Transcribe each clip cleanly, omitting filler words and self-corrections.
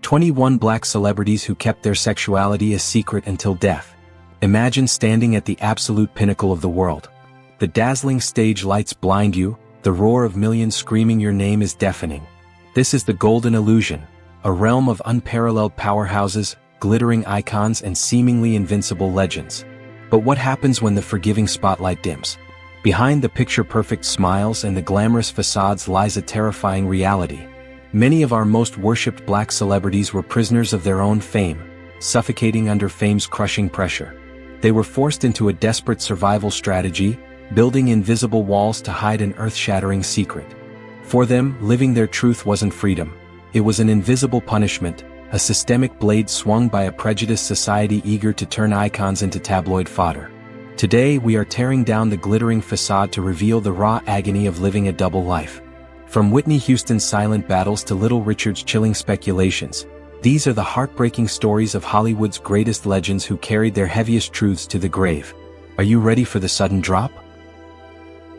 21 black celebrities who kept their sexuality a secret until death. Imagine standing at the absolute pinnacle of the world. The dazzling stage lights blind you, the roar of millions screaming your name is deafening. This is the golden illusion, a realm of unparalleled powerhouses, glittering icons and seemingly invincible legends. But what happens when the forgiving spotlight dims? Behind the picture-perfect smiles and the glamorous facades lies a terrifying reality. Many of our most worshipped black celebrities were prisoners of their own fame, suffocating under fame's crushing pressure. They were forced into a desperate survival strategy, building invisible walls to hide an earth-shattering secret. For them, living their truth wasn't freedom. It was an invisible punishment, a systemic blade swung by a prejudiced society eager to turn icons into tabloid fodder. Today we are tearing down the glittering facade to reveal the raw agony of living a double life. From Whitney Houston's silent battles to Little Richard's chilling speculations, these are the heartbreaking stories of Hollywood's greatest legends who carried their heaviest truths to the grave. Are you ready for the sudden drop?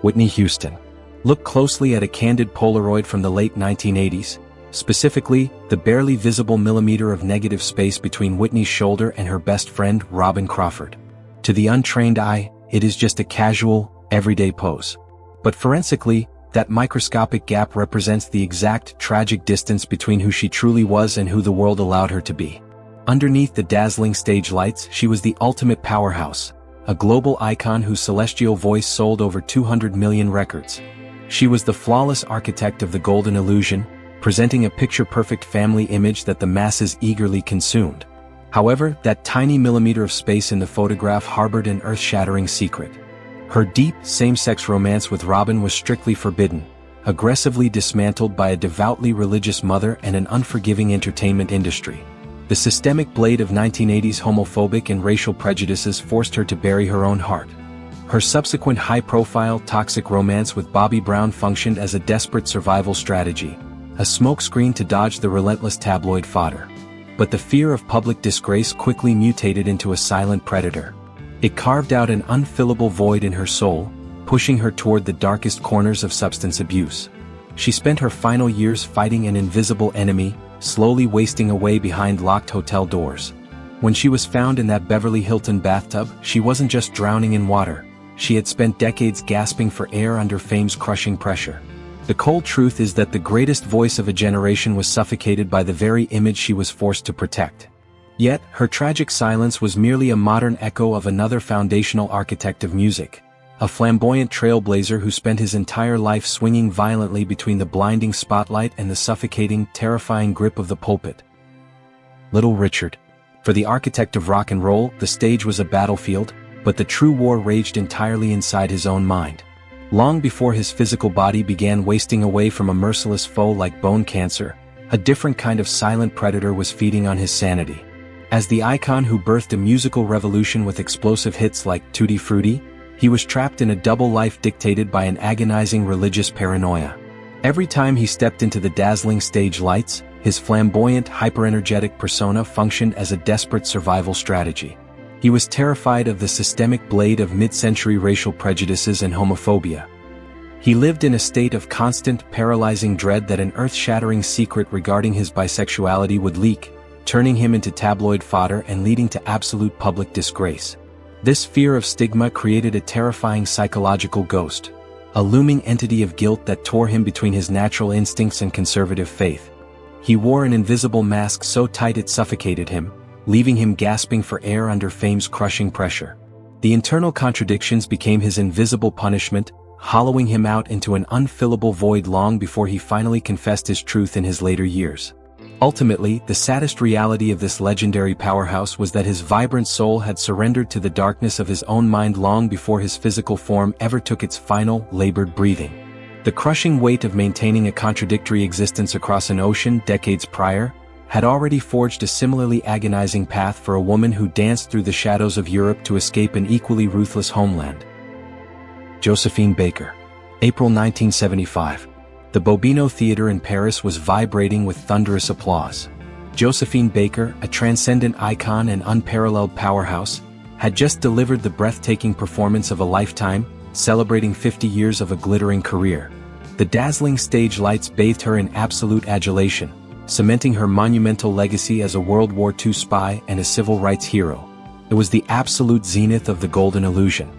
Whitney Houston. Look closely at a candid Polaroid from the late 1980s. Specifically, the barely visible millimeter of negative space between Whitney's shoulder and her best friend, Robin Crawford. To the untrained eye, it is just a casual, everyday pose. But forensically, that microscopic gap represents the exact tragic distance between who she truly was and who the world allowed her to be. Underneath the dazzling stage lights, she was the ultimate powerhouse, a global icon whose celestial voice sold over 200 million records. She was the flawless architect of the golden illusion, presenting a picture-perfect family image that the masses eagerly consumed. However, that tiny millimeter of space in the photograph harbored an earth-shattering secret. Her deep, same-sex romance with Robin was strictly forbidden, aggressively dismantled by a devoutly religious mother and an unforgiving entertainment industry. The systemic blade of 1980s homophobic and racial prejudices forced her to bury her own heart. Her subsequent high-profile, toxic romance with Bobby Brown functioned as a desperate survival strategy, a smokescreen to dodge the relentless tabloid fodder. But the fear of public disgrace quickly mutated into a silent predator. It carved out an unfillable void in her soul, pushing her toward the darkest corners of substance abuse. She spent her final years fighting an invisible enemy, slowly wasting away behind locked hotel doors. When she was found in that Beverly Hilton bathtub, she wasn't just drowning in water. She had spent decades gasping for air under fame's crushing pressure. The cold truth is that the greatest voice of a generation was suffocated by the very image she was forced to protect. Yet, her tragic silence was merely a modern echo of another foundational architect of music, a flamboyant trailblazer who spent his entire life swinging violently between the blinding spotlight and the suffocating, terrifying grip of the pulpit. Little Richard. For the architect of rock and roll, the stage was a battlefield, but the true war raged entirely inside his own mind. Long before his physical body began wasting away from a merciless foe like bone cancer, a different kind of silent predator was feeding on his sanity. As the icon who birthed a musical revolution with explosive hits like Tutti Frutti, he was trapped in a double life dictated by an agonizing religious paranoia. Every time he stepped into the dazzling stage lights, his flamboyant, hyper-energetic persona functioned as a desperate survival strategy. He was terrified of the systemic blade of mid-century racial prejudices and homophobia. He lived in a state of constant, paralyzing dread that an earth-shattering secret regarding his bisexuality would leak, turning him into tabloid fodder and leading to absolute public disgrace. This fear of stigma created a terrifying psychological ghost, a looming entity of guilt that tore him between his natural instincts and conservative faith. He wore an invisible mask so tight it suffocated him, leaving him gasping for air under fame's crushing pressure. The internal contradictions became his invisible punishment, hollowing him out into an unfillable void long before he finally confessed his truth in his later years. Ultimately, the saddest reality of this legendary powerhouse was that his vibrant soul had surrendered to the darkness of his own mind long before his physical form ever took its final, labored breathing. The crushing weight of maintaining a contradictory existence across an ocean decades prior had already forged a similarly agonizing path for a woman who danced through the shadows of Europe to escape an equally ruthless homeland. Josephine Baker. April 1975. The Bobino Theatre in Paris was vibrating with thunderous applause. Josephine Baker, a transcendent icon and unparalleled powerhouse, had just delivered the breathtaking performance of a lifetime, celebrating 50 years of a glittering career. The dazzling stage lights bathed her in absolute adulation, cementing her monumental legacy as a World War II spy and a civil rights hero. It was the absolute zenith of the golden illusion.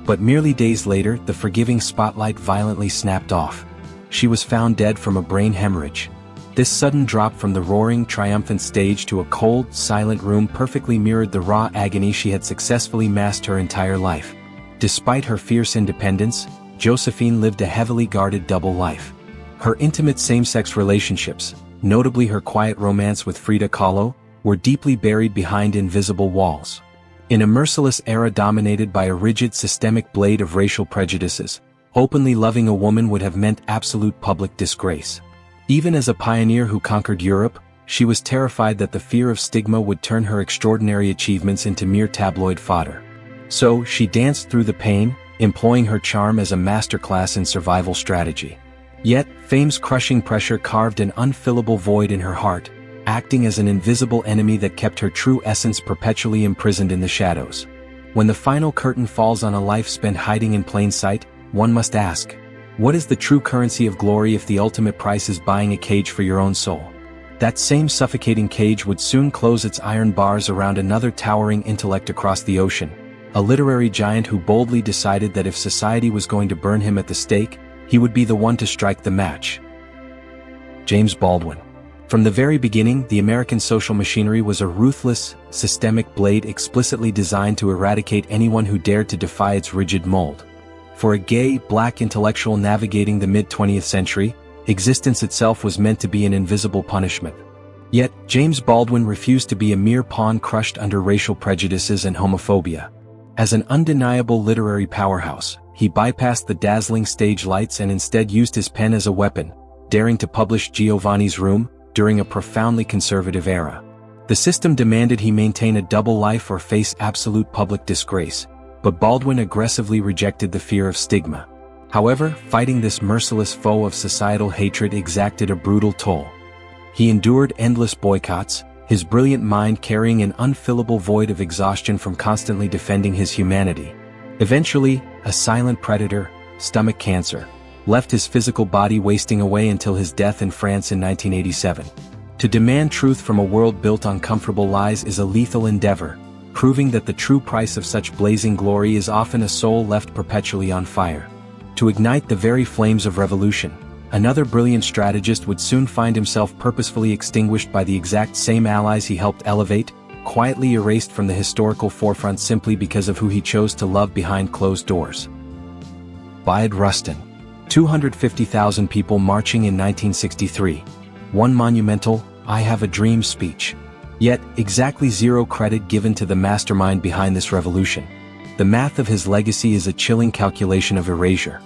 But merely days later, the forgiving spotlight violently snapped off. She was found dead from a brain hemorrhage. This sudden drop from the roaring, triumphant stage to a cold, silent room perfectly mirrored the raw agony she had successfully masked her entire life. Despite her fierce independence, Josephine lived a heavily guarded double life. Her intimate same-sex relationships, notably her quiet romance with Frida Kahlo, were deeply buried behind invisible walls. In a merciless era dominated by a rigid systemic blade of racial prejudices, openly loving a woman would have meant absolute public disgrace. Even as a pioneer who conquered Europe, she was terrified that the fear of stigma would turn her extraordinary achievements into mere tabloid fodder. So, she danced through the pain, employing her charm as a masterclass in survival strategy. Yet, fame's crushing pressure carved an unfillable void in her heart, acting as an invisible enemy that kept her true essence perpetually imprisoned in the shadows. When the final curtain falls on a life spent hiding in plain sight, one must ask, what is the true currency of glory if the ultimate price is buying a cage for your own soul? That same suffocating cage would soon close its iron bars around another towering intellect across the ocean, a literary giant who boldly decided that if society was going to burn him at the stake, he would be the one to strike the match. James Baldwin. From the very beginning, the American social machinery was a ruthless, systemic blade explicitly designed to eradicate anyone who dared to defy its rigid mold. For a gay, black intellectual navigating the mid-20th century, existence itself was meant to be an invisible punishment. Yet, James Baldwin refused to be a mere pawn crushed under racial prejudices and homophobia. As an undeniable literary powerhouse, he bypassed the dazzling stage lights and instead used his pen as a weapon, daring to publish Giovanni's Room during a profoundly conservative era. The system demanded he maintain a double life or face absolute public disgrace, but Baldwin aggressively rejected the fear of stigma. However, fighting this merciless foe of societal hatred exacted a brutal toll. He endured endless boycotts, his brilliant mind carrying an unfillable void of exhaustion from constantly defending his humanity. Eventually, a silent predator, stomach cancer, left his physical body wasting away until his death in France in 1987. To demand truth from a world built on comfortable lies is a lethal endeavor, proving that the true price of such blazing glory is often a soul left perpetually on fire. To ignite the very flames of revolution, another brilliant strategist would soon find himself purposefully extinguished by the exact same allies he helped elevate, quietly erased from the historical forefront simply because of who he chose to love behind closed doors. Bayard Rustin. 250,000 people marching in 1963. One monumental, "I Have a Dream" speech. Yet, exactly zero credit given to the mastermind behind this revolution. The math of his legacy is a chilling calculation of erasure.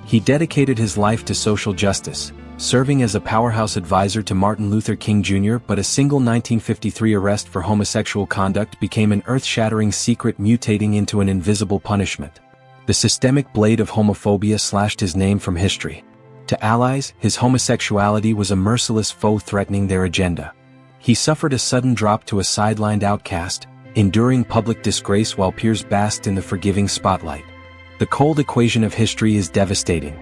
He dedicated his life to social justice, serving as a powerhouse advisor to Martin Luther King Jr., but a single 1953 arrest for homosexual conduct became an earth-shattering secret mutating into an invisible punishment. The systemic blade of homophobia slashed his name from history. To allies, his homosexuality was a merciless foe threatening their agenda. He suffered a sudden drop to a sidelined outcast, enduring public disgrace while peers basked in the forgiving spotlight. The cold equation of history is devastating.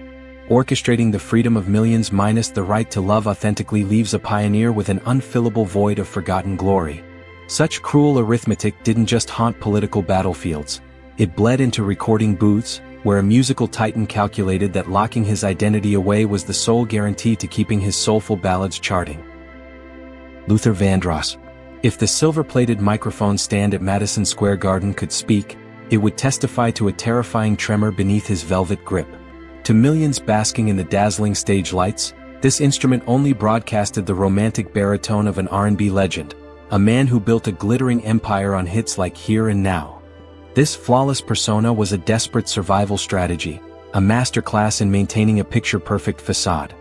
Orchestrating the freedom of millions minus the right to love authentically leaves a pioneer with an unfillable void of forgotten glory. Such cruel arithmetic didn't just haunt political battlefields. It bled into recording booths, where a musical titan calculated that locking his identity away was the sole guarantee to keeping his soulful ballads charting. Luther Vandross. If the silver-plated microphone stand at Madison Square Garden could speak, it would testify to a terrifying tremor beneath his velvet grip. To millions basking in the dazzling stage lights, this instrument only broadcasted the romantic baritone of an R&B legend, a man who built a glittering empire on hits like Here and Now. This flawless persona was a desperate survival strategy, a masterclass in maintaining a picture-perfect facade.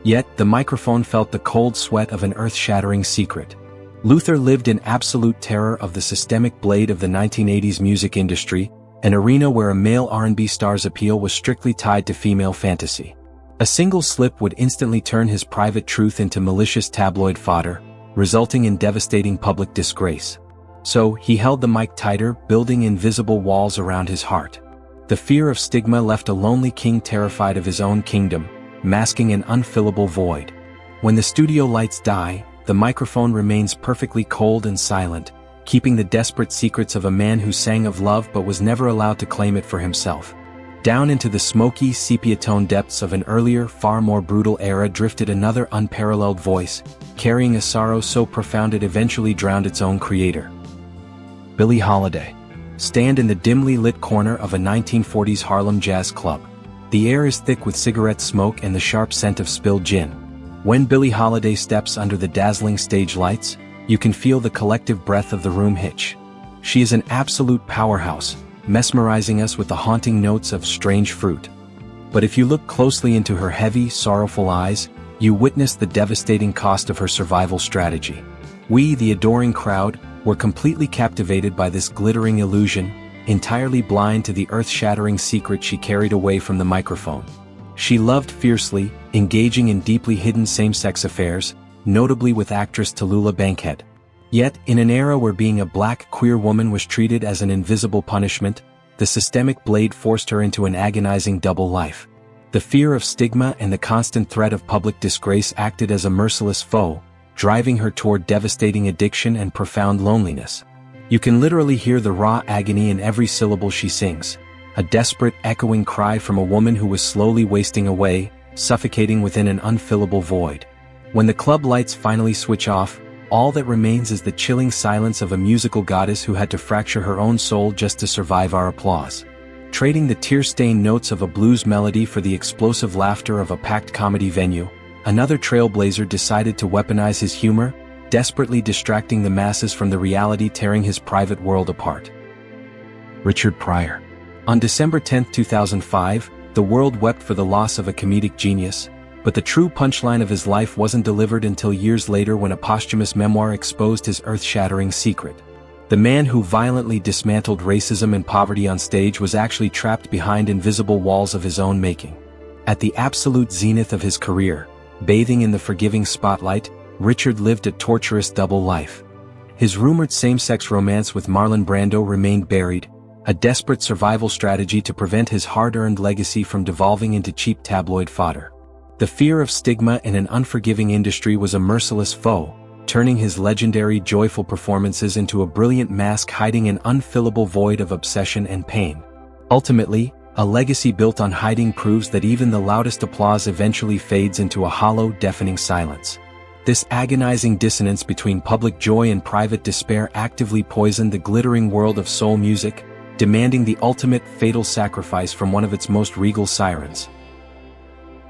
Yet, the microphone felt the cold sweat of an earth-shattering secret. Luther lived in absolute terror of the systemic blade of the 1980s music industry, an arena where a male R&B star's appeal was strictly tied to female fantasy. A single slip would instantly turn his private truth into malicious tabloid fodder, resulting in devastating public disgrace. So, he held the mic tighter, building invisible walls around his heart. The fear of stigma left a lonely king terrified of his own kingdom, masking an unfillable void. When the studio lights die, the microphone remains perfectly cold and silent, keeping the desperate secrets of a man who sang of love but was never allowed to claim it for himself. Down into the smoky, sepia-toned depths of an earlier, far more brutal era drifted another unparalleled voice, carrying a sorrow so profound it eventually drowned its own creator. Billie Holiday. Stand in the dimly lit corner of a 1940s Harlem jazz club. The air is thick with cigarette smoke and the sharp scent of spilled gin. When Billie Holiday steps under the dazzling stage lights, you can feel the collective breath of the room hitch. She is an absolute powerhouse, mesmerizing us with the haunting notes of strange fruit. But if you look closely into her heavy, sorrowful eyes, you witness the devastating cost of her survival strategy. We, the adoring crowd, were completely captivated by this glittering illusion, entirely blind to the earth-shattering secret she carried away from the microphone. She loved fiercely, engaging in deeply hidden same-sex affairs, notably with actress Tallulah Bankhead. Yet, in an era where being a black, queer woman was treated as an invisible punishment, the systemic blade forced her into an agonizing double life. The fear of stigma and the constant threat of public disgrace acted as a merciless foe, driving her toward devastating addiction and profound loneliness. You can literally hear the raw agony in every syllable she sings, a desperate, echoing cry from a woman who was slowly wasting away, suffocating within an unfillable void. When the club lights finally switch off, all that remains is the chilling silence of a musical goddess who had to fracture her own soul just to survive our applause. Trading the tear-stained notes of a blues melody for the explosive laughter of a packed comedy venue, another trailblazer decided to weaponize his humor, desperately distracting the masses from the reality tearing his private world apart. Richard Pryor. On December 10, 2005, the world wept for the loss of a comedic genius, but the true punchline of his life wasn't delivered until years later when a posthumous memoir exposed his earth-shattering secret. The man who violently dismantled racism and poverty on stage was actually trapped behind invisible walls of his own making. At the absolute zenith of his career, bathing in the forgiving spotlight, Richard lived a torturous double life. His rumored same-sex romance with Marlon Brando remained buried, a desperate survival strategy to prevent his hard-earned legacy from devolving into cheap tabloid fodder. The fear of stigma in an unforgiving industry was a merciless foe, turning his legendary joyful performances into a brilliant mask hiding an unfillable void of obsession and pain. Ultimately, a legacy built on hiding proves that even the loudest applause eventually fades into a hollow, deafening silence. This agonizing dissonance between public joy and private despair actively poisoned the glittering world of soul music, demanding the ultimate fatal sacrifice from one of its most regal sirens.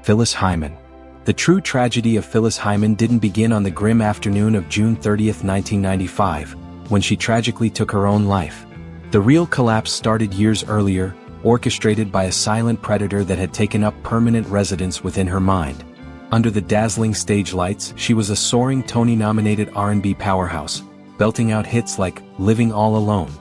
Phyllis Hyman. The true tragedy of Phyllis Hyman didn't begin on the grim afternoon of June 30, 1995, when she tragically took her own life. The real collapse started years earlier, orchestrated by a silent predator that had taken up permanent residence within her mind. Under the dazzling stage lights, she was a soaring Tony-nominated R&B powerhouse, belting out hits like "Living All Alone."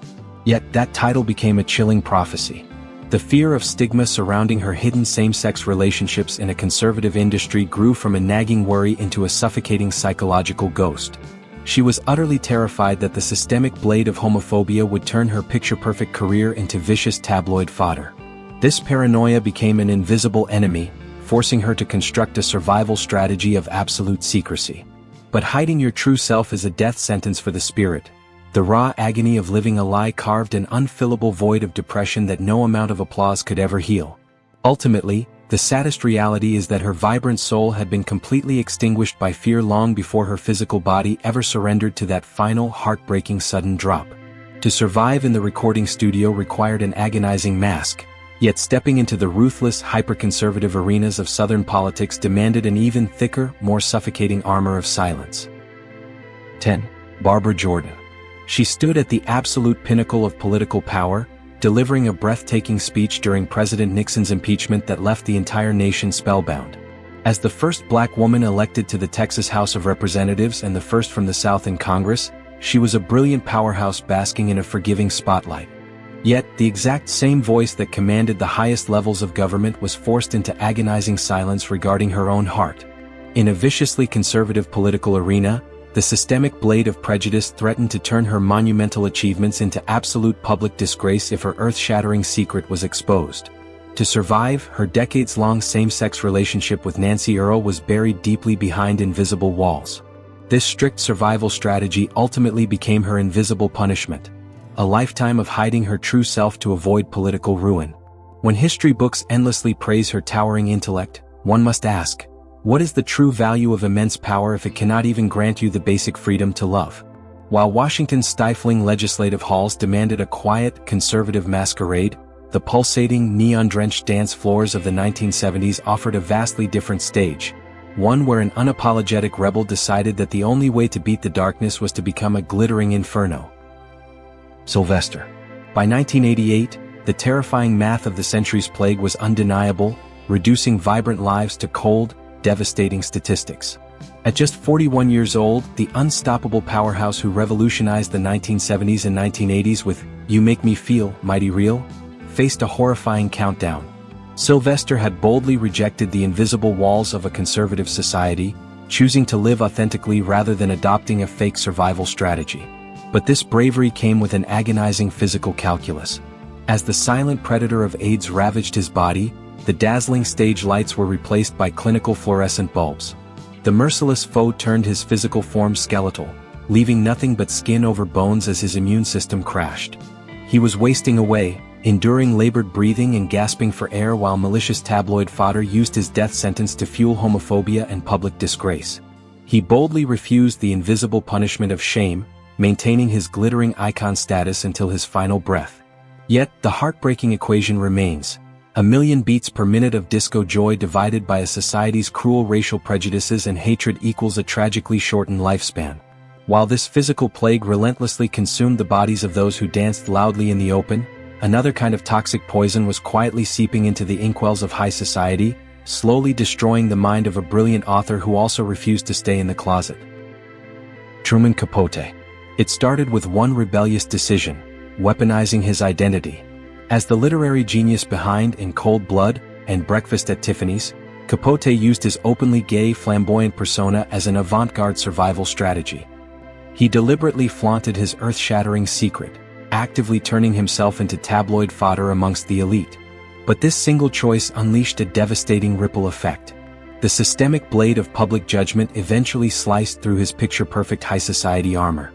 Yet that title became a chilling prophecy. The fear of stigma surrounding her hidden same-sex relationships in a conservative industry grew from a nagging worry into a suffocating psychological ghost. She was utterly terrified that the systemic blade of homophobia would turn her picture-perfect career into vicious tabloid fodder. This paranoia became an invisible enemy, forcing her to construct a survival strategy of absolute secrecy. But hiding your true self is a death sentence for the spirit. The raw agony of living a lie carved an unfillable void of depression that no amount of applause could ever heal. Ultimately, the saddest reality is that her vibrant soul had been completely extinguished by fear long before her physical body ever surrendered to that final, heartbreaking sudden drop. To survive in the recording studio required an agonizing mask, yet stepping into the ruthless, hyper-conservative arenas of Southern politics demanded an even thicker, more suffocating armor of silence. 10. Barbara Jordan. She stood at the absolute pinnacle of political power, delivering a breathtaking speech during President Nixon's impeachment that left the entire nation spellbound. As the first black woman elected to the Texas House of Representatives and the first from the South in Congress, she was a brilliant powerhouse basking in a forgiving spotlight. Yet, the exact same voice that commanded the highest levels of government was forced into agonizing silence regarding her own heart. In a viciously conservative political arena, the systemic blade of prejudice threatened to turn her monumental achievements into absolute public disgrace if her earth-shattering secret was exposed. To survive, her decades-long same-sex relationship with Nancy Earl was buried deeply behind invisible walls. This strict survival strategy ultimately became her invisible punishment, a lifetime of hiding her true self to avoid political ruin. When history books endlessly praise her towering intellect, one must ask, what is the true value of immense power if it cannot even grant you the basic freedom to love? While Washington's stifling legislative halls demanded a quiet, conservative masquerade, the pulsating, neon-drenched dance floors of the 1970s offered a vastly different stage, one where an unapologetic rebel decided that the only way to beat the darkness was to become a glittering inferno. Sylvester. By 1988, the terrifying math of the century's plague was undeniable, reducing vibrant lives to cold, devastating statistics. At just 41 years old, the unstoppable powerhouse who revolutionized the 1970s and 1980s with "You Make Me Feel Mighty Real" faced a horrifying countdown. Sylvester had boldly rejected the invisible walls of a conservative society, choosing to live authentically rather than adopting a fake survival strategy. But this bravery came with an agonizing physical calculus. As the silent predator of AIDS ravaged his body, the dazzling stage lights were replaced by clinical fluorescent bulbs. The merciless foe turned his physical form skeletal, leaving nothing but skin over bones as his immune system crashed. He was wasting away, enduring labored breathing and gasping for air while malicious tabloid fodder used his death sentence to fuel homophobia and public disgrace. He boldly refused the invisible punishment of shame, maintaining his glittering icon status until his final breath. Yet, the heartbreaking equation remains: 1,000,000 beats per minute of disco joy divided by a society's cruel racial prejudices and hatred equals a tragically shortened lifespan. While this physical plague relentlessly consumed the bodies of those who danced loudly in the open, another kind of toxic poison was quietly seeping into the inkwells of high society, slowly destroying the mind of a brilliant author who also refused to stay in the closet. Truman Capote. It started with one rebellious decision: weaponizing his identity. As the literary genius behind In Cold Blood and Breakfast at Tiffany's, Capote used his openly gay, flamboyant persona as an avant-garde survival strategy. He deliberately flaunted his earth-shattering secret, actively turning himself into tabloid fodder amongst the elite. But this single choice unleashed a devastating ripple effect. The systemic blade of public judgment eventually sliced through his picture-perfect high society armor.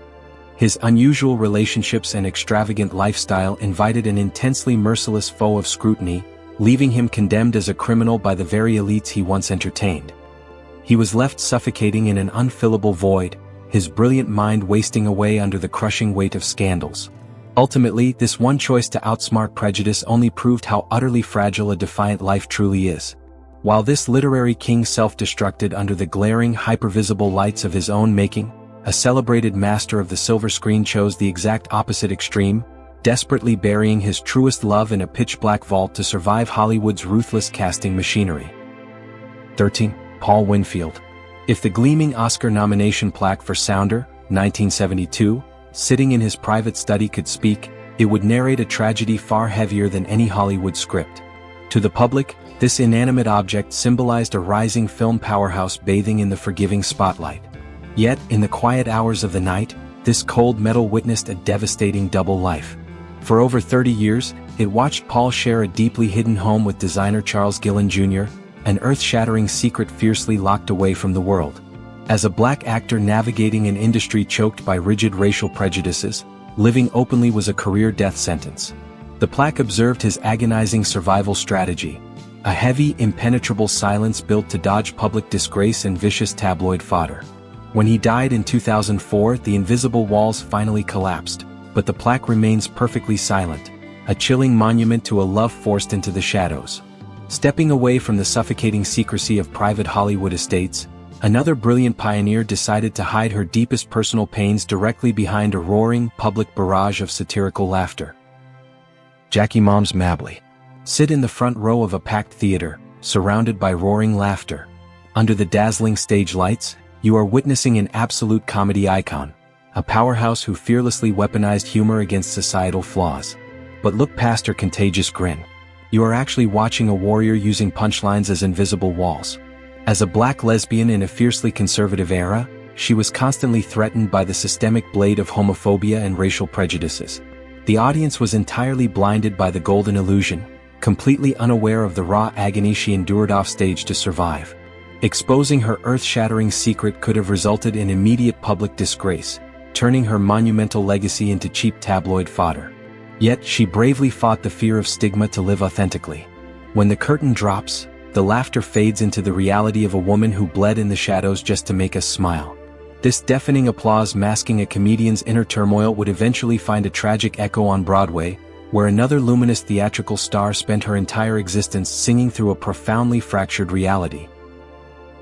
His unusual relationships and extravagant lifestyle invited an intensely merciless foe of scrutiny, leaving him condemned as a criminal by the very elites he once entertained. He was left suffocating in an unfillable void, his brilliant mind wasting away under the crushing weight of scandals. Ultimately, this one choice to outsmart prejudice only proved how utterly fragile a defiant life truly is. While this literary king self-destructed under the glaring, hypervisible lights of his own making, a celebrated master of the silver screen chose the exact opposite extreme, desperately burying his truest love in a pitch-black vault to survive Hollywood's ruthless casting machinery. 13. Paul Winfield. If the gleaming Oscar nomination plaque for Sounder, 1972, sitting in his private study could speak, it would narrate a tragedy far heavier than any Hollywood script. To the public, this inanimate object symbolized a rising film powerhouse bathing in the forgiving spotlight. Yet, in the quiet hours of the night, this cold metal witnessed a devastating double life. For over 30 years, it watched Paul share a deeply hidden home with designer Charles Gillen Jr., an earth-shattering secret fiercely locked away from the world. As a black actor navigating an industry choked by rigid racial prejudices, living openly was a career death sentence. The plaque observed his agonizing survival strategy: a heavy, impenetrable silence built to dodge public disgrace and vicious tabloid fodder. When he died in 2004, the invisible walls finally collapsed, but the plaque remains perfectly silent, a chilling monument to a love forced into the shadows. Stepping away from the suffocating secrecy of private Hollywood estates, another brilliant pioneer decided to hide her deepest personal pains directly behind a roaring, public barrage of satirical laughter. Jackie Moms Mabley. Sit in the front row of a packed theater, surrounded by roaring laughter. Under the dazzling stage lights, you are witnessing an absolute comedy icon, a powerhouse who fearlessly weaponized humor against societal flaws. But look past her contagious grin. You are actually watching a warrior using punchlines as invisible walls. As a black lesbian in a fiercely conservative era, she was constantly threatened by the systemic blade of homophobia and racial prejudices. The audience was entirely blinded by the golden illusion, completely unaware of the raw agony she endured offstage to survive. Exposing her earth-shattering secret could have resulted in immediate public disgrace, turning her monumental legacy into cheap tabloid fodder. Yet she bravely fought the fear of stigma to live authentically. When the curtain drops, the laughter fades into the reality of a woman who bled in the shadows just to make us smile. This deafening applause masking a comedian's inner turmoil would eventually find a tragic echo on Broadway, where another luminous theatrical star spent her entire existence singing through a profoundly fractured reality.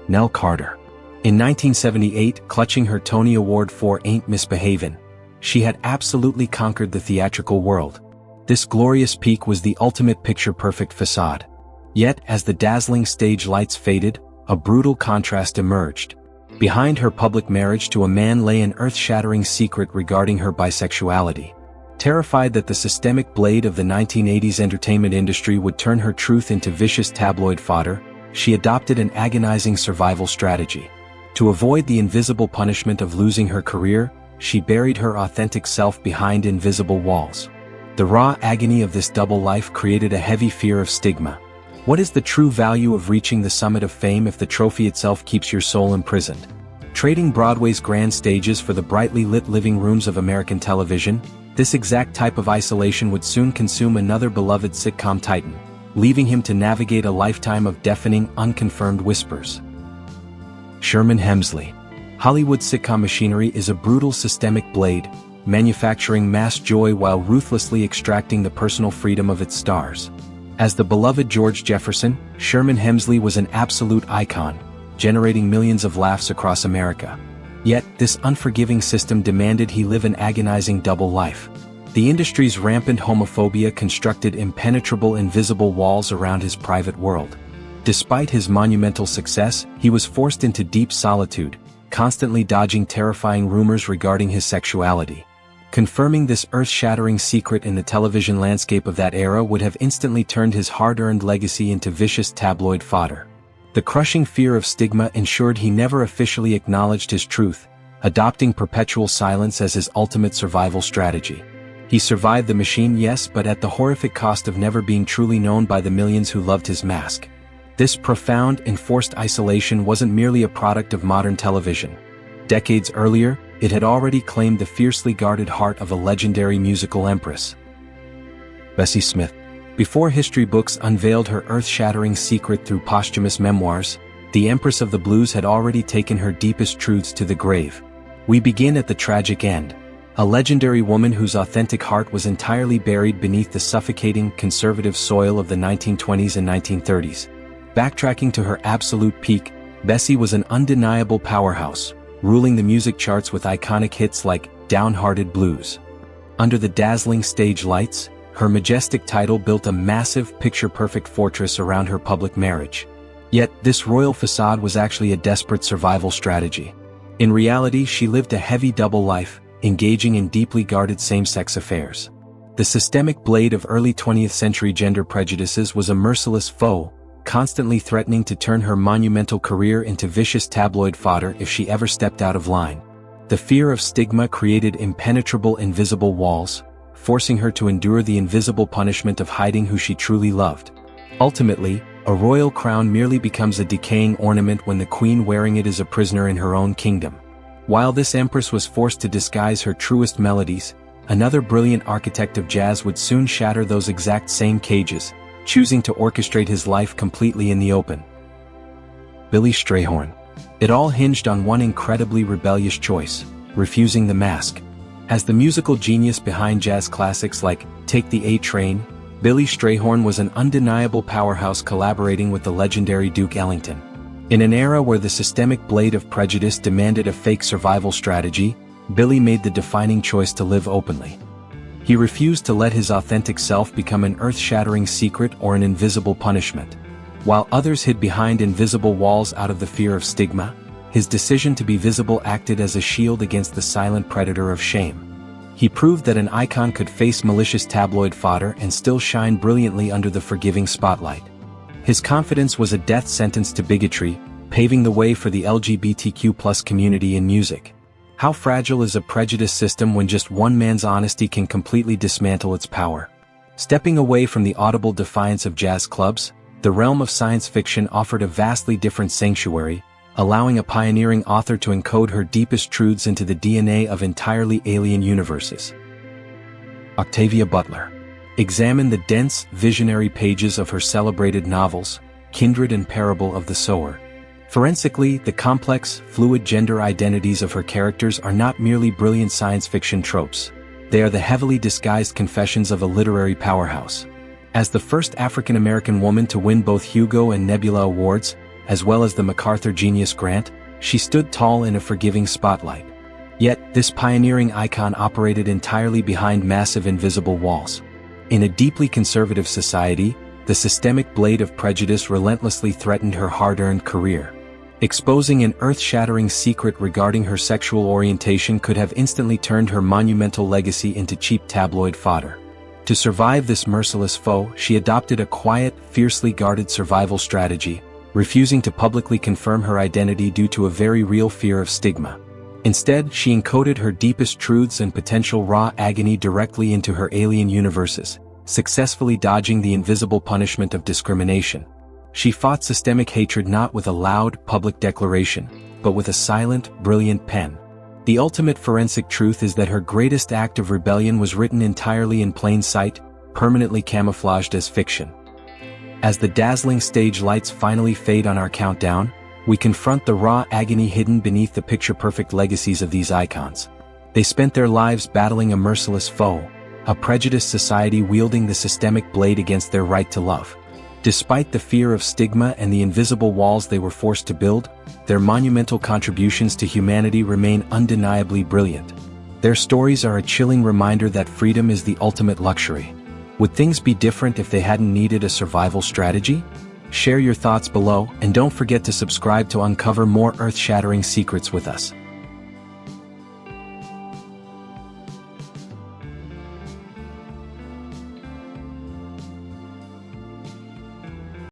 Nell Carter. In 1978, clutching her Tony Award for Ain't Misbehavin', she had absolutely conquered the theatrical world. This glorious peak was the ultimate picture-perfect facade. Yet, as the dazzling stage lights faded, a brutal contrast emerged. Behind her public marriage to a man lay an earth-shattering secret regarding her bisexuality. Terrified that the systemic blade of the 1980s entertainment industry would turn her truth into vicious tabloid fodder, she adopted an agonizing survival strategy. To avoid the invisible punishment of losing her career, she buried her authentic self behind invisible walls. The raw agony of this double life created a heavy fear of stigma. What is the true value of reaching the summit of fame if the trophy itself keeps your soul imprisoned? Trading Broadway's grand stages for the brightly lit living rooms of American television, this exact type of isolation would soon consume another beloved sitcom titan, leaving him to navigate a lifetime of deafening, unconfirmed whispers. Sherman Hemsley. Hollywood sitcom machinery is a brutal systemic blade, manufacturing mass joy while ruthlessly extracting the personal freedom of its stars. As the beloved George Jefferson, Sherman Hemsley was an absolute icon, generating millions of laughs across America. Yet, this unforgiving system demanded he live an agonizing double life. The industry's rampant homophobia constructed impenetrable invisible walls around his private world. Despite his monumental success, he was forced into deep solitude, constantly dodging terrifying rumors regarding his sexuality. Confirming this earth-shattering secret in the television landscape of that era would have instantly turned his hard-earned legacy into vicious tabloid fodder. The crushing fear of stigma ensured he never officially acknowledged his truth, adopting perpetual silence as his ultimate survival strategy. He survived the machine, yes, but at the horrific cost of never being truly known by the millions who loved his mask. This profound, enforced isolation wasn't merely a product of modern television. Decades earlier, it had already claimed the fiercely guarded heart of a legendary musical empress. Bessie Smith. Before history books unveiled her earth-shattering secret through posthumous memoirs, the Empress of the Blues had already taken her deepest truths to the grave. We begin at the tragic end. A legendary woman whose authentic heart was entirely buried beneath the suffocating, conservative soil of the 1920s and 1930s. Backtracking to her absolute peak, Bessie was an undeniable powerhouse, ruling the music charts with iconic hits like Downhearted Blues. Under the dazzling stage lights, her majestic title built a massive, picture-perfect fortress around her public marriage. Yet, this royal facade was actually a desperate survival strategy. In reality, she lived a heavy double life, engaging in deeply guarded same-sex affairs. The systemic blade of early 20th century gender prejudices was a merciless foe, constantly threatening to turn her monumental career into vicious tabloid fodder if she ever stepped out of line. The fear of stigma created impenetrable invisible walls, forcing her to endure the invisible punishment of hiding who she truly loved. Ultimately, a royal crown merely becomes a decaying ornament when the queen wearing it is a prisoner in her own kingdom. While this empress was forced to disguise her truest melodies, another brilliant architect of jazz would soon shatter those exact same cages, choosing to orchestrate his life completely in the open. Billy Strayhorn. It all hinged on one incredibly rebellious choice: refusing the mask. As the musical genius behind jazz classics like Take the A Train, Billy Strayhorn was an undeniable powerhouse collaborating with the legendary Duke Ellington. In an era where the systemic blade of prejudice demanded a fake survival strategy, Billy made the defining choice to live openly. He refused to let his authentic self become an earth-shattering secret or an invisible punishment. While others hid behind invisible walls out of the fear of stigma, his decision to be visible acted as a shield against the silent predator of shame. He proved that an icon could face malicious tabloid fodder and still shine brilliantly under the forgiving spotlight. His confidence was a death sentence to bigotry, paving the way for the LGBTQ+ community in music. How fragile is a prejudice system when just one man's honesty can completely dismantle its power? Stepping away from the audible defiance of jazz clubs, the realm of science fiction offered a vastly different sanctuary, allowing a pioneering author to encode her deepest truths into the DNA of entirely alien universes. Octavia Butler. Examine the dense, visionary pages of her celebrated novels, Kindred and Parable of the Sower. Forensically, the complex, fluid gender identities of her characters are not merely brilliant science fiction tropes. They are the heavily disguised confessions of a literary powerhouse. As the first African-American woman to win both Hugo and Nebula Awards, as well as the MacArthur Genius Grant, she stood tall in a forgiving spotlight. Yet, this pioneering icon operated entirely behind massive invisible walls. In a deeply conservative society, the systemic blade of prejudice relentlessly threatened her hard-earned career. Exposing an earth-shattering secret regarding her sexual orientation could have instantly turned her monumental legacy into cheap tabloid fodder. To survive this merciless foe, she adopted a quiet, fiercely guarded survival strategy, refusing to publicly confirm her identity due to a very real fear of stigma. Instead, she encoded her deepest truths and potential raw agony directly into her alien universes, successfully dodging the invisible punishment of discrimination. She fought systemic hatred not with a loud, public declaration, but with a silent, brilliant pen. The ultimate forensic truth is that her greatest act of rebellion was written entirely in plain sight, permanently camouflaged as fiction. As the dazzling stage lights finally fade on our countdown, we confront the raw agony hidden beneath the picture-perfect legacies of these icons. They spent their lives battling a merciless foe, a prejudiced society wielding the systemic blade against their right to love. Despite the fear of stigma and the invisible walls they were forced to build, their monumental contributions to humanity remain undeniably brilliant. Their stories are a chilling reminder that freedom is the ultimate luxury. Would things be different if they hadn't needed a survival strategy? Share your thoughts below, and don't forget to subscribe to uncover more earth-shattering secrets with us.